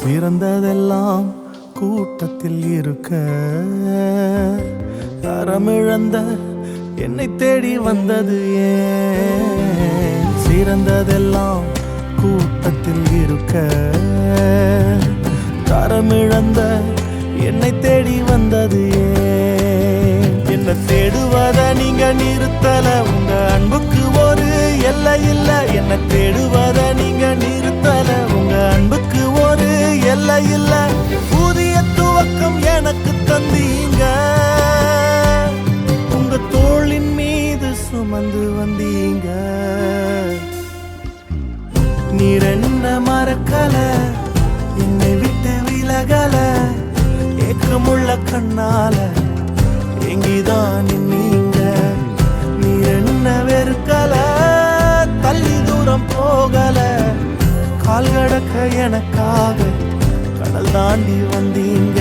பிறந்ததெல்லாம் கூட்டத்தில் இருக்க தரமிழந்த என்னை தேடி வந்தது ஏன்? சிறந்ததெல்லாம் கூட்டத்தில் இருக்க தரமிழந்த என்னை தேடி வந்தது ஏன்? என்ன தேடுவத நீங்க நிறுத்தல, உங்க அன்புக்கு ஒரு எல்லை இல்ல. என்ன தேடுவத நீங்க நிறுத்தல, உங்க அன்புக்கு ஒரு எல்லை இல்ல. புதிய துவக்கம் எனக்கு தந்தீங்க, உங்க தோளின் மீது சுமந்து வந்தீங்க. நீர் என்ன மறக்கல, என்னை விட்டு விலகல, ஏக்கமுள்ள கண்ணால எங்கிதான் நீங்க. நீர் என்ன வெறுக்கல, தள்ளி தூரம் போகல, கால் கடக்க எனக்காக கடல் தாண்டி வந்தீங்க.